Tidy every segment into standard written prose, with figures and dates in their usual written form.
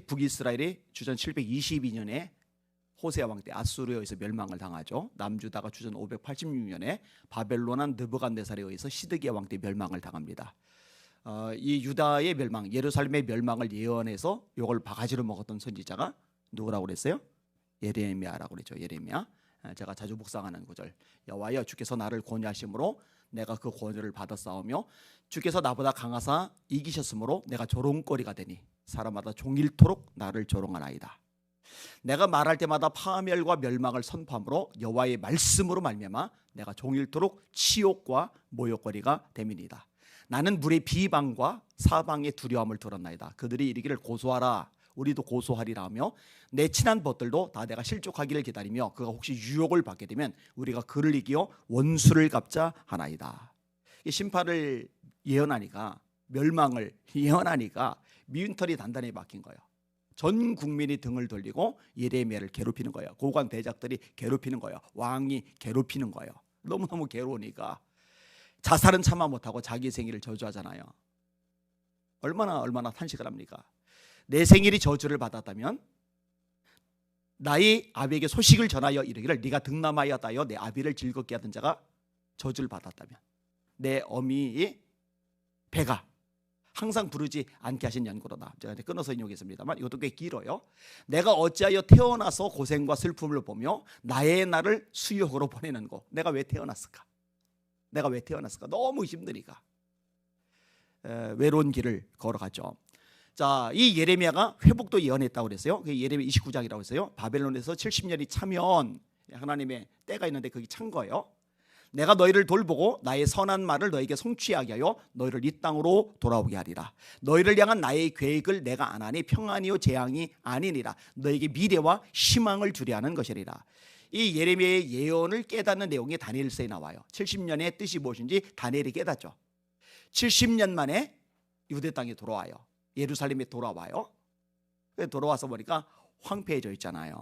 북이스라엘이 주전 722년에 호세아 왕 때 아수르에 의해서 멸망을 당하죠. 남주다가 주전 586년에 바벨론한 느부갓네살에 의해서 시드기야 왕 때 멸망을 당합니다. 이 유다의 멸망, 예루살렘의 멸망을 예언해서 이걸 바가지로 먹었던 선지자가 누구라고 그랬어요? 예레미야라고 그랬죠. 예레미야. 제가 자주 묵상하는 구절. 여호와여 주께서 나를 권유하심으로 내가 그 권유를 받아 싸우며 주께서 나보다 강하사 이기셨으므로 내가 조롱거리가 되니 사람마다 종일토록 나를 조롱하나이다. 내가 말할 때마다 파멸과 멸망을 선포함으로 여호와의 말씀으로 말미암아 내가 종일토록 치욕과 모욕거리가 됨이니이다. 나는 물의 비방과 사방의 두려움을 들었나이다. 그들이 이르기를 고소하라 우리도 고소하리라 하며 내 친한 벗들도 다 내가 실족하기를 기다리며 그가 혹시 유혹을 받게 되면 우리가 그를 이기어 원수를 갚자 하나이다. 심판을 예언하니까, 멸망을 예언하니까 미운털이 단단히 박힌 거예요. 전 국민이 등을 돌리고 예레미야를 괴롭히는 거예요. 고관 대작들이 괴롭히는 거예요. 왕이 괴롭히는 거예요. 너무너무 괴로우니까 자살은 참아 못하고 자기 생일을 저주하잖아요. 얼마나 탄식을 합니까? 내 생일이 저주를 받았다면 나의 아비에게 소식을 전하여 이르기를 네가 득남하였다여 내 아비를 즐겁게 하던 자가 저주를 받았다면, 내 어미의 배가 항상 부르지 않게 하신 연고로다. 제가 끊어서 인용했습니다만 이것도 꽤 길어요. 내가 어찌하여 태어나서 고생과 슬픔을 보며 나의 날을 수욕으로 보내는고. 내가 왜 태어났을까? 내가 왜 태어났을까? 너무 힘드니까 외로운 길을 걸어갔죠. 자, 이 예레미야가 회복도 예언했다고 그랬어요. 그 예레미야 29장이라고 했어요. 바벨론에서 70년이 차면 하나님의 때가 있는데 거기 찬 거예요. 내가 너희를 돌보고 나의 선한 말을 너에게 성취하게 하여 너희를 이 땅으로 돌아오게 하리라. 너희를 향한 나의 계획을 내가 안 하니 평안이요 재앙이 아니니라. 너에게 미래와 희망을 주려 하는 것이리라. 이 예레미야의 예언을 깨닫는 내용이 다니엘서에 나와요. 70년의 뜻이 무엇인지 다니엘이 깨닫죠. 70년 만에 유대 땅에 돌아와요. 예루살렘에 돌아와요. 돌아와서 보니까 황폐해져 있잖아요.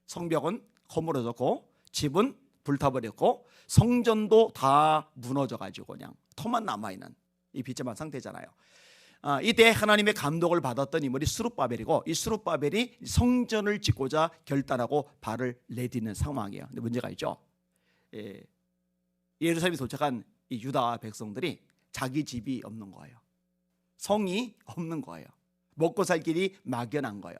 성벽은 허물어졌고 집은 불타버렸고 성전도 다 무너져가지고 그냥 터만 남아있는 이 비참한 상태잖아요. 이때 하나님의 감독을 받았던 인물이 스룹바벨이고, 이 스룹바벨이 성전을 짓고자 결단하고 발을 내딛는 상황이에요. 근데 문제가 있죠. 예루살렘에 도착한 이 유다 백성들이 자기 집이 없는 거예요. 성이 없는 거예요. 먹고 살 길이 막연한 거예요.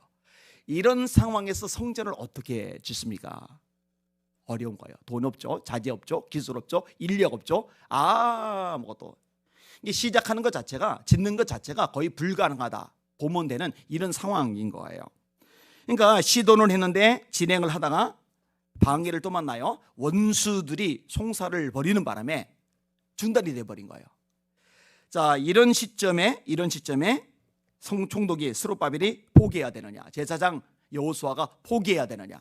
이런 상황에서 성전을 어떻게 짓습니까? 어려운 거예요. 돈 없죠, 자재 없죠, 기술 없죠, 인력 없죠, 아무것도. 시작하는 것 자체가, 짓는 것 자체가 거의 불가능하다 보면 되는 이런 상황인 거예요. 그러니까 시도를 했는데 진행을 하다가 방해를 또 만나요. 원수들이 송사를 벌이는 바람에 중단이 돼버린 거예요. 자, 이런 시점에 총독이 스룹바벨이 포기해야 되느냐, 제사장 여호수아가 포기해야 되느냐,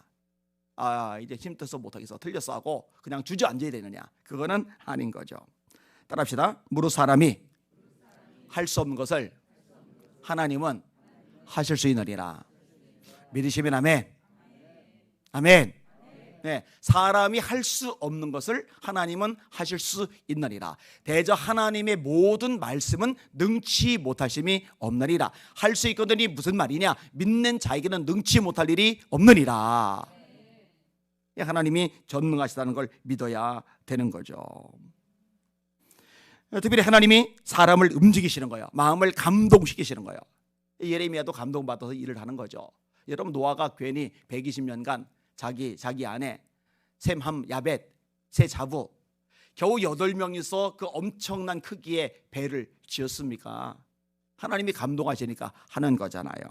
이제 힘들어서 못하겠어, 틀렸어 하고 그냥 주저앉아야 되느냐, 그거는 아닌 거죠. 따라합시다. 무릇 사람이 할 수 없는 것을 하나님은 하실 수 있느니라. 믿으시면 아멘. 아멘. 네, 사람이 할 수 없는 것을 하나님은 하실 수 있느니라. 대저 하나님의 모든 말씀은 능치 못하심이 없느니라. 할 수 있거든이 무슨 말이냐? 믿는 자에게는 능치 못할 일이 없느니라. 하나님이 전능하시다는 걸 믿어야 되는 거죠. 특별히 하나님이 사람을 움직이시는 거예요. 마음을 감동시키시는 거예요. 예레미야도 감동받아서 일을 하는 거죠. 여러분, 노아가 괜히 120년간 자기 아내 셈, 함, 야벳 세 자부 겨우 8명이서 그 엄청난 크기의 배를 지었습니까? 하나님이 감동하시니까 하는 거잖아요.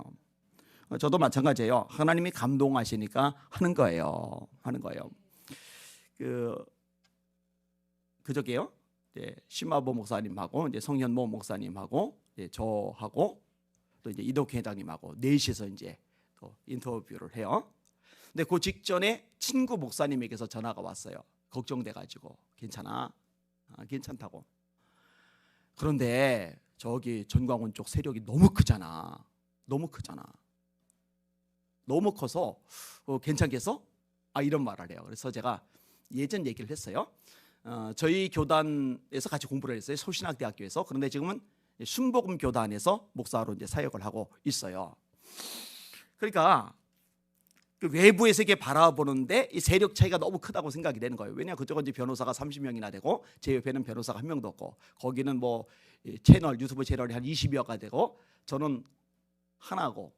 저도 마찬가지예요. 하나님이 감동하시니까 하는 거예요. 그저께요. 심화보 목사님하고 이제 성현모 목사님하고 이제 저하고 또 이제 이덕희 회장님하고 넷이서 이제 또 인터뷰를 해요. 근데 그 직전에 친구 목사님에게서 전화가 왔어요. 걱정돼가지고 괜찮아? 괜찮다고. 그런데 저기 전광훈 쪽 세력이 너무 크잖아. 너무 커서 괜찮겠어? 이런 말을 해요. 그래서 제가 예전 얘기를 했어요. 저희 교단에서 같이 공부를 했어요. 소신학대학교에서. 그런데 지금은 순복음 교단에서 목사로 이제 사역을 하고 있어요. 그러니까 그 외부에서 이렇게 바라보는데 이 세력 차이가 너무 크다고 생각이 되는 거예요. 왜냐 그쪽은 이제 변호사가 30명이나 되고 제 옆에는 변호사가 한 명도 없고 거기는 뭐 채널 유튜브 채널이 한 20여가 되고 저는 하나고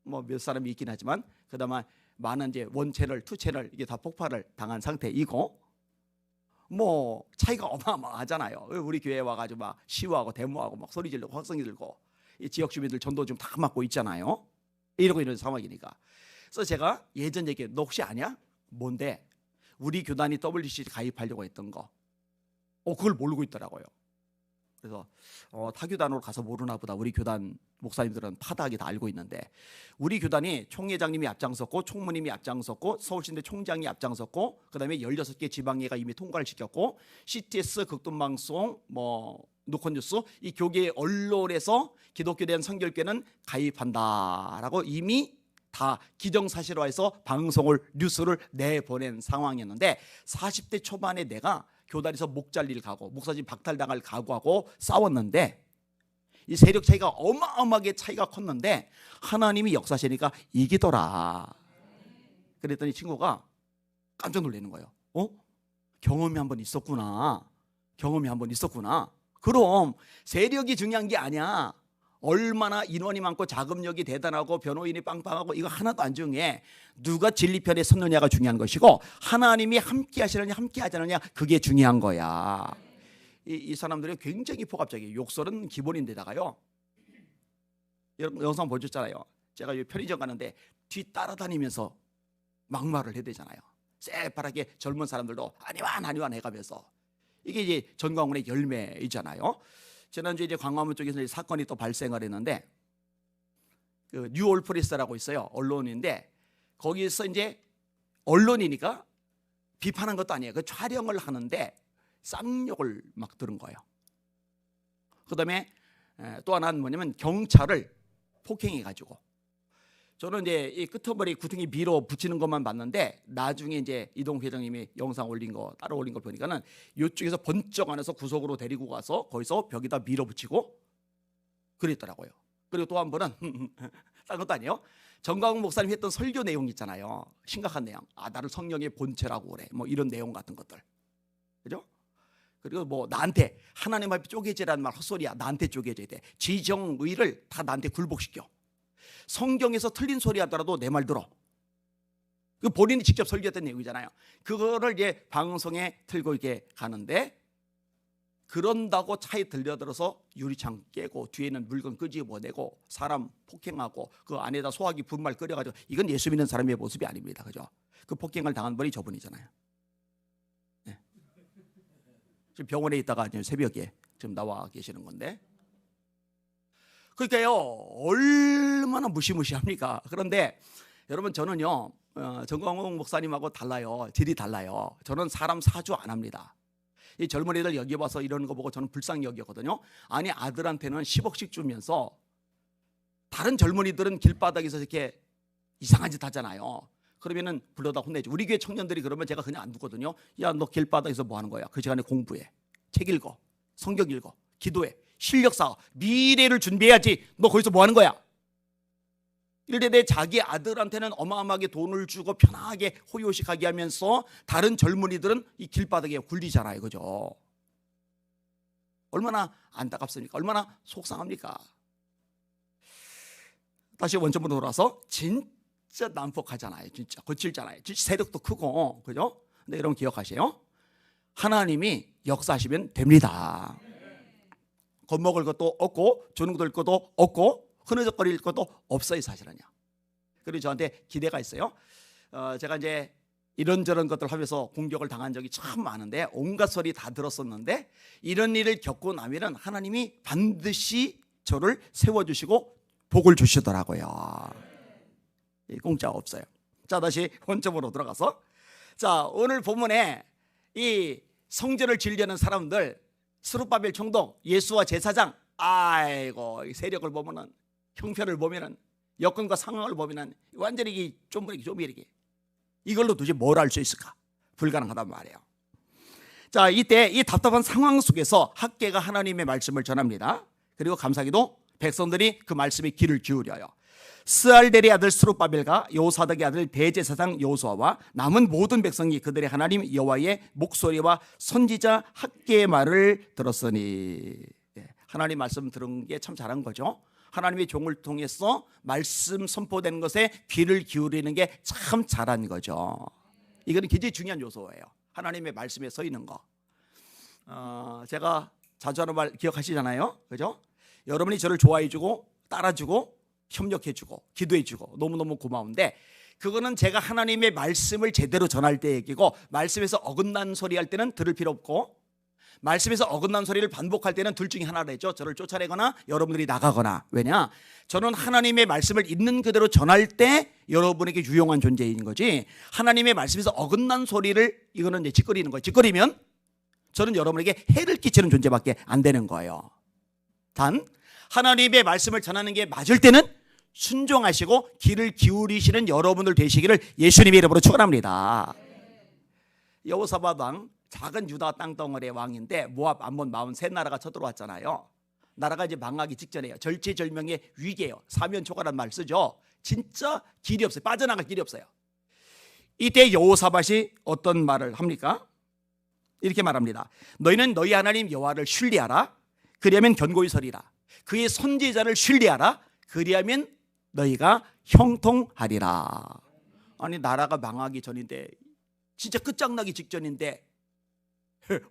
뭐 몇 사람이 있긴 하지만 그다음에 많은 이제 원 채널, 투 채널 이게 다 폭발을 당한 상태이고 뭐 차이가 어마어마하잖아요. 우리 교회 와가지고 막 시위하고 데모하고 막 소리 지르고 확성이 들고 이 지역 주민들 전도 좀 다 맡고 있잖아요. 이러고 있는 상황이니까. 그래서 제가 예전 얘기해. 너 혹시 아냐? 뭔데? 우리 교단이 WC 가입하려고 했던 거. 그걸 모르고 있더라고요. 그래서 타교단으로 가서 모르나 보다. 우리 교단 목사님들은 파다하게 다 알고 있는데 우리 교단이 총회장님이 앞장섰고 총무님이 앞장섰고 서울시내 총장이 앞장섰고 그다음에 16개 지방회가 이미 통과를 시켰고 CTS 극동방송 뭐 노컷뉴스 이 교계 언론에서 기독교에 대한 선결교회는 가입한다라고 이미 다 기정사실화해서 방송을 뉴스를 내보낸 상황이었는데 40대 초반에 내가 교단에서 목 잘릴 각오, 목사님 박탈당할 각오하고 싸웠는데 이 세력 차이가 어마어마하게 차이가 컸는데 하나님이 역사하시니까 이기더라. 그랬더니 친구가 깜짝 놀라는 거예요. 경험이 한번 있었구나. 경험이 한번 있었구나. 그럼 세력이 중요한 게 아니야. 얼마나 인원이 많고 자금력이 대단하고 변호인이 빵빵하고 이거 하나도 안 중요해. 누가 진리편에 섰느냐가 중요한 것이고 하나님이 함께 하시느냐 함께 하지 않느냐 그게 중요한 거야. 이 사람들이 굉장히 포갑적이에요. 욕설은 기본인데다가요. 여러분 영상 보셨잖아요. 제가 편의점 가는데 뒤 따라다니면서 막말을 해야 되잖아요. 새파랗게 젊은 사람들도 아니완 해가면서 이게 이제 전광훈의 열매이잖아요. 지난주에 이제 광화문 쪽에서 사건이 또 발생을 했는데 그 뉴올프레스라고 있어요. 언론인데 거기서 이제 언론이니까 비판한 것도 아니에요. 그 촬영을 하는데 쌍욕을 막 들은 거예요. 그다음에 또 하나는 뭐냐면 경찰을 폭행해가지고 저는 이제 이 끄트머리 구덩이 밀어 붙이는 것만 봤는데 나중에 이제 이동 회장님이 영상 올린 거 따로 올린 걸 보니까는 이쪽에서 번쩍 안에서 구석으로 데리고 가서 거기서 벽에다 밀어 붙이고 그랬더라고요. 그리고 또 한 번은 딴 것도 아니에요. 정광훈 목사님 했던 설교 내용 있잖아요. 심각한 내용. 나를 성령의 본체라고 그래. 뭐 이런 내용 같은 것들. 그죠? 그리고 뭐 나한테 하나님 앞에 쪼개지라는 말 헛소리야. 나한테 쪼개져야 돼. 지정의를 다 나한테 굴복시켜. 성경에서 틀린 소리 하더라도 내 말 들어. 그 본인이 직접 설교했던 내용이잖아요. 그거를 이제 방송에 틀고 이렇게 가는데 그런다고 차에 들려들어서 유리창 깨고 뒤에는 물건 끄집어내고 사람 폭행하고 그 안에다 소화기 분말 끓여가지고 이건 예수 믿는 사람의 모습이 아닙니다. 그죠? 그 폭행을 당한 분이 저분이잖아요. 네. 지금 병원에 있다가 새벽에 지금 나와 계시는 건데 그러니까요 얼마나 무시무시합니까? 그런데 여러분 저는요 정광훈 목사님하고 달라요. 질이 달라요. 저는 사람 사주 안 합니다. 이 젊은이들 여기 와서 이러는 거 보고 저는 불쌍히 여기거든요. 아니 아들한테는 10억씩 주면서 다른 젊은이들은 길바닥에서 이렇게 이상한 짓 하잖아요. 그러면은 불러다 혼내죠. 우리 교회 청년들이 그러면 제가 그냥 안 두거든요. 야 너 길바닥에서 뭐 하는 거야? 그 시간에 공부해. 책 읽어. 성경 읽어. 기도해. 실력 쌓아. 미래를 준비해야지. 너 거기서 뭐 하는 거야? 이럴 때 자기 아들한테는 어마어마하게 돈을 주고 편하게 호요식하게 하면서 다른 젊은이들은 이 길바닥에 굴리잖아요. 그죠? 얼마나 안타깝습니까? 얼마나 속상합니까? 다시 원점으로 돌아서 진짜 난폭하잖아요. 진짜 거칠잖아요. 진짜 세력도 크고. 그죠? 근데 여러분 기억하세요. 하나님이 역사하시면 됩니다. 겁먹을 것도 없고 주눅들 것도 없고 흐느적거릴 것도 없어요. 사실은요. 그리고 저한테 기대가 있어요. 제가 이제 이런저런 것들 하면서 공격을 당한 적이 참 많은데 온갖 소리 다 들었었는데 이런 일을 겪고 나면은 하나님이 반드시 저를 세워주시고 복을 주시더라고요. 공짜가 없어요. 자 다시 원점으로 들어가서 자 오늘 본문에 이 성전을 지으려는 사람들 스룹바벨 총독 예수와 제사장 아이고 세력을 보면은 형편을 보면은 여건과 상황을 보면은 완전히 쪼무리기 이걸로 도대체 뭘 할 수 있을까? 불가능하단 말이에요. 자 이때 이 답답한 상황 속에서 학개가 하나님의 말씀을 전합니다. 그리고 감사하게도 백성들이 그 말씀에 귀를 기울여요. 스알델의 아들 스룹바벨과 요사닥의 아들 대제사장 요수아와 남은 모든 백성이 그들의 하나님 여호와의 목소리와 선지자 학개의 말을 들었으니. 하나님 말씀 들은 게 참 잘한 거죠. 하나님의 종을 통해서 말씀 선포되는 것에 귀를 기울이는 게 참 잘한 거죠. 이거는 굉장히 중요한 요소예요. 하나님의 말씀에 서 있는 거. 제가 자주 하는 말 기억하시잖아요, 그죠? 여러분이 저를 좋아해주고 따라주고 협력해주고 기도해주고 너무너무 고마운데, 그거는 제가 하나님의 말씀을 제대로 전할 때 얘기고, 말씀에서 어긋난 소리 할 때는 들을 필요 없고, 말씀에서 어긋난 소리를 반복할 때는 둘 중에 하나를 했죠. 저를 쫓아내거나 여러분들이 나가거나. 왜냐? 저는 하나님의 말씀을 있는 그대로 전할 때 여러분에게 유용한 존재인 거지, 하나님의 말씀에서 어긋난 소리를, 이거는 이제 짓거리는 거예요. 짓거리면 저는 여러분에게 해를 끼치는 존재밖에 안 되는 거예요. 단 하나님의 말씀을 전하는 게 맞을 때는 순종하시고 귀를 기울이시는 여러분들 되시기를 예수님의 이름으로 축원합니다. 여호사밧 왕, 작은 유다 땅덩어리의 왕인데 모압, 암몬, 마온 세 나라가 쳐들어왔잖아요. 나라가 이제 망하기 직전이에요. 절체절명의 위기예요. 사면초가란 말 쓰죠. 진짜 길이 없어요. 빠져나갈 길이 없어요. 이때 여호사밧이 어떤 말을 합니까? 이렇게 말합니다. 너희는 너희 하나님 여호와를 신뢰하라. 그리하면 견고히 서리라. 그의 선지자를 신뢰하라. 그리하면 너희가 형통하리라. 아니, 나라가 망하기 전인데, 진짜 끝장나기 직전인데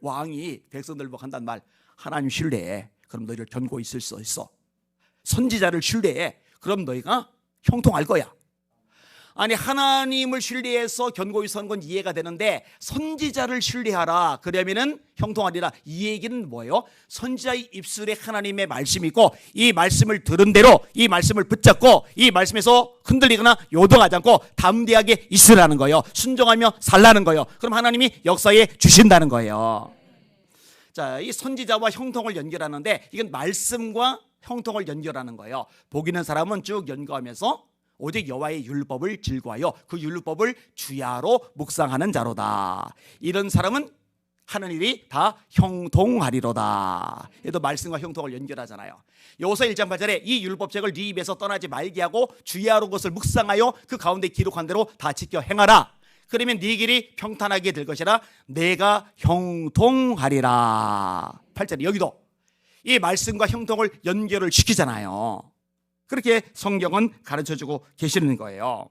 왕이 백성들 보고 한단 말, 하나님 신뢰해. 그럼 너희를 견고히 있을 수 있어. 선지자를 신뢰해. 그럼 너희가 형통할 거야. 아니, 하나님을 신뢰해서 견고히 서는 건 이해가 되는데, 선지자를 신뢰하라. 그러면은 형통하리라. 이 얘기는 뭐예요? 선지자의 입술에 하나님의 말씀이 있고, 이 말씀을 들은 대로 이 말씀을 붙잡고 이 말씀에서 흔들리거나 요동하지 않고 담대하게 있으라는 거예요. 순종하며 살라는 거예요. 그럼 하나님이 역사에 주신다는 거예요. 자, 이 선지자와 형통을 연결하는데, 이건 말씀과 형통을 연결하는 거예요. 복 있는 사람은 쭉 연구하면서 오직 여호와의 율법을 즐거워하여 그 율법을 주야로 묵상하는 자로다. 이런 사람은 하는 일이 다 형통하리로다. 얘도 말씀과 형통을 연결하잖아요. 여호수아 1장 8절에 이 율법책을 네 입에서 떠나지 말게 하고 주야로 그것을 묵상하여 그 가운데 기록한 대로 다 지켜 행하라. 그러면 네 길이 평탄하게 될 것이라. 내가 형통하리라. 8절에 여기도 이 말씀과 형통을 연결을 시키잖아요. 그렇게 성경은 가르쳐주고 계시는 거예요.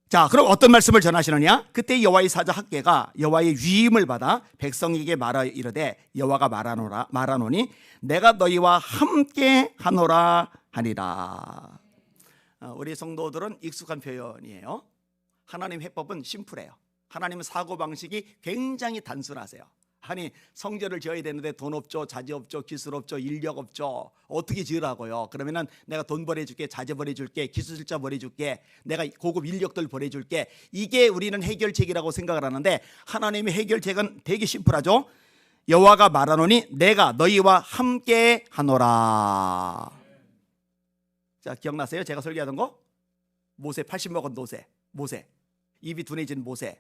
자, 그럼 어떤 말씀을 전하시느냐? 그때 여호와의 사자 학개가 여호와의 위임을 받아 백성에게 말하 이르되, 여호와가 말하노니 내가 너희와 함께 하노라 하니라. 우리 성도들은 익숙한 표현이에요. 하나님 해법은 심플해요. 하나님은 사고방식이 굉장히 단순하세요. 아니, 성전을 지어야 되는데 돈 없죠, 자재 없죠, 기술 없죠, 인력 없죠. 어떻게 지으라고요? 그러면은 내가 돈 벌어줄게, 자재 벌어줄게, 기술자 벌어줄게, 내가 고급 인력들 벌어줄게. 이게 우리는 해결책이라고 생각을 하는데, 하나님의 해결책은 되게 심플하죠. 여호와가 말하노니 내가 너희와 함께 하노라. 자, 기억나세요? 제가 설교하던 거? 모세 80 먹은 모세, 입이 둔해진 모세,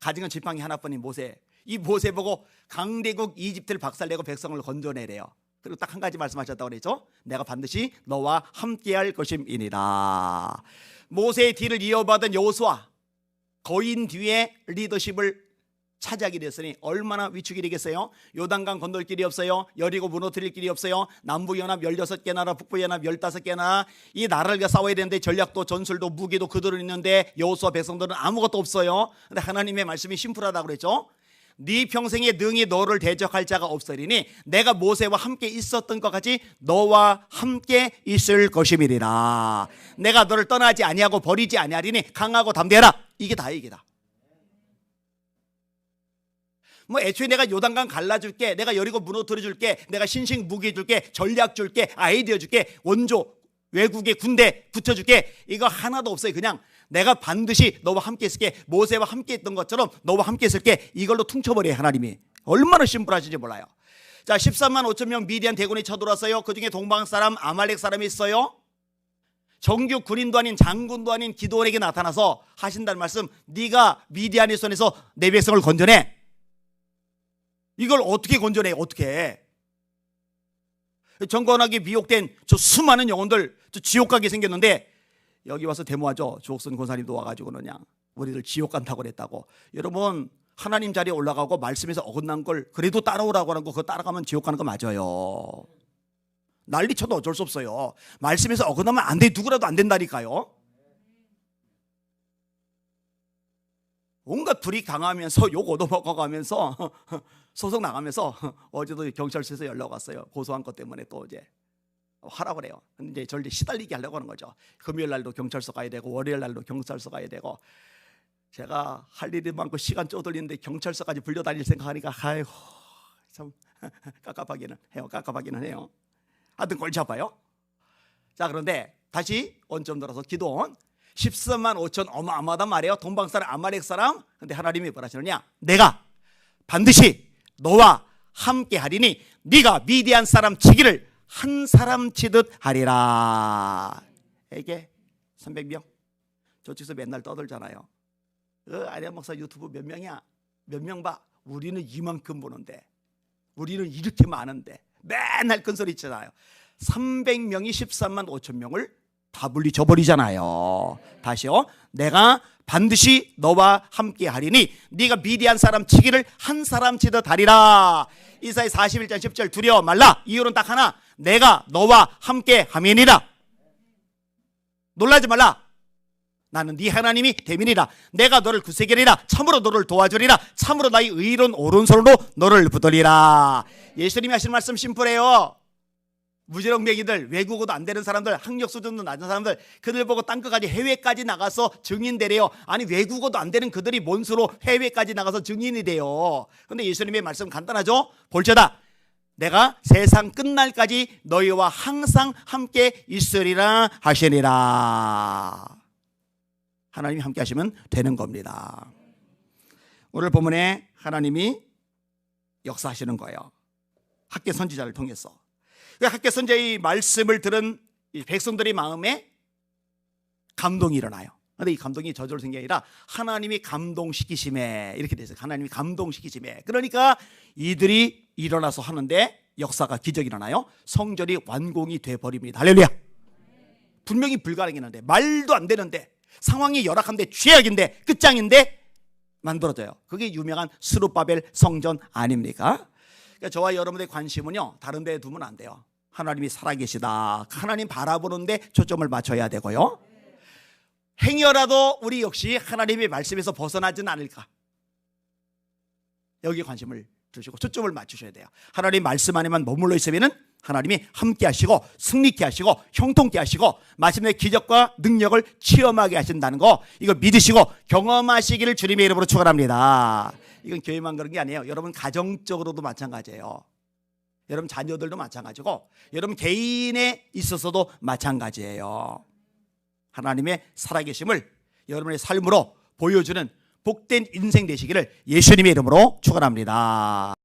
가진 건 지팡이 하나뿐인 모세. 이 모세 보고 강대국 이집트를 박살내고 백성을 건져내래요. 그리고 딱 한 가지 말씀하셨다고 그랬죠. 내가 반드시 너와 함께할 것임이니라. 모세의 뒤를 이어받은 여호수아, 거인 뒤에 리더십을 차지하게 됐으니 얼마나 위축이 되겠어요? 요단강 건널 길이 없어요. 여리고 무너뜨릴 길이 없어요. 남부연합 16개 나라, 북부연합 15개 나라, 이 나라를 싸워야 되는데 전략도 전술도 무기도 그대로 있는데 여호수아 백성들은 아무것도 없어요. 근데 하나님의 말씀이 심플하다고 그랬죠. 네 평생에 능히 너를 대적할 자가 없으리니 내가 모세와 함께 있었던 것 같이 너와 함께 있을 것임이리라. 내가 너를 떠나지 아니하고 버리지 아니하리니 강하고 담대하라. 이게 다 얘기다. 뭐 애초에 내가 요단강 갈라줄게, 내가 여리고 무너뜨려줄게, 내가 신식 무기 줄게, 전략 줄게, 아이디어 줄게, 원조 외국의 군대 붙여줄게, 이거 하나도 없어요. 그냥 내가 반드시 너와 함께 있을게, 모세와 함께 있던 것처럼 너와 함께 있을게, 이걸로 퉁쳐버려요. 하나님이 얼마나 심플하신지 몰라요. 자, 13만 5천 명 미디안 대군이 쳐들어왔어요. 그 중에 동방 사람 아말렉 사람이 있어요. 정규 군인도 아닌 장군도 아닌 기드온에게 나타나서 하신다는 말씀, 네가 미디안의 손에서 내 백성을 건져내. 이걸 어떻게 건져내? 어떻게 해? 정건하게 미혹된 저 수많은 영혼들 저 지옥 가게 생겼는데 여기 와서 데모하죠. 조옥순 권사님도 와가지고는 그냥 우리들 지옥 간다고 그랬다고. 여러분 하나님 자리에 올라가고 말씀에서 어긋난 걸 그래도 따라오라고 하는 거 그거 따라가면 지옥 가는 거 맞아요. 난리 쳐도 어쩔 수 없어요. 말씀에서 어긋나면 안 돼. 누구라도 안 된다니까요. 온갖 불이 강하면서 욕 얻어먹어가면서 소송 나가면서 어제도 경찰서에서 연락 왔어요. 고소한 것 때문에 또 이제 하라고 그래요. 근데 저를 이제 시달리게 하려고 하는 거죠. 금요일 날도 경찰서 가야 되고 월요일 날도 경찰서 가야 되고 제가 할 일이 많고 시간 쪼들리는데 경찰서까지 불려다닐 생각하니까 아이고 참 깝깝하기는 해요. 하여튼 골치 아파요. 자 그런데 다시 원점 들어서 기도원 13만 5천 어마어마하단 말이에요. 동방사람 아말렉 사람. 근데 하나님이 뭐라 하시느냐, 내가 반드시 너와 함께 하리니 네가 미디안 사람 치기를 한 사람 치듯 하리라. 이게 300명 저쪽에서 맨날 떠들잖아요. 아리아 목사 유튜브 몇 명이야? 몇 명 봐? 우리는 이만큼 보는데, 우리는 이렇게 많은데 맨날 큰 소리 치잖아요. 300명이 13만 5천 명을 다 물리쳐 버리잖아요. 다시요. 내가 반드시 너와 함께 하리니 네가 미디안 사람 치기를 한 사람 치듯 하리라. 이사야 41장 10절 두려워 말라. 이유는 딱 하나, 내가 너와 함께 함이니라. 놀라지 말라. 나는 네 하나님이 됨이니라. 내가 너를 구세계리라. 참으로 너를 도와주리라. 참으로 나의 의로운 오른손으로 너를 붙들리라. 예수님이 하신 말씀 심플해요. 무지렁뱅이들, 외국어도 안 되는 사람들, 학력 수준도 낮은 사람들, 그들 보고 땅끝까지 해외까지 나가서 증인되래요. 아니 외국어도 안 되는 그들이 뭔 수로 해외까지 나가서 증인이 돼요. 그런데 예수님의 말씀 간단하죠. 볼지어다 내가 세상 끝날까지 너희와 항상 함께 있으리라 하시니라. 하나님이 함께 하시면 되는 겁니다. 오늘 본문에 하나님이 역사하시는 거예요. 학개 선지자를 통해서. 학개 선지자의 말씀을 들은 이 백성들의 마음에 감동이 일어나요. 그런데 이 감동이 저절로 생긴 게 아니라 하나님이 감동시키심에 이렇게 돼서 하나님이 감동시키심에, 그러니까 이들이 일어나서 하는데 역사가 기적이 일어나요. 성전이 완공이 돼버립니다. 할렐루야. 분명히 불가능했는데, 말도 안 되는데, 상황이 열악한데, 죄악인데, 끝장인데 만들어져요. 그게 유명한 스룹바벨 성전 아닙니까? 그러니까 저와 여러분의 관심은요, 다른 데에 두면 안 돼요. 하나님이 살아계시다, 하나님 바라보는데 초점을 맞춰야 되고요. 행여라도 우리 역시 하나님의 말씀에서 벗어나지는 않을까, 여기에 관심을 두시고 초점을 맞추셔야 돼요. 하나님 말씀 안에만 머물러 있으면 하나님이 함께 하시고 승리케 하시고 형통케 하시고 마침내 기적과 능력을 체험하게 하신다는 거, 이거 믿으시고 경험하시기를 주님의 이름으로 축원합니다. 이건 교회만 그런 게 아니에요. 여러분 가정적으로도 마찬가지예요. 여러분 자녀들도 마찬가지고 여러분 개인에 있어서도 마찬가지예요. 하나님의 살아계심을 여러분의 삶으로 보여주는 복된 인생 되시기를 예수님의 이름으로 축원합니다.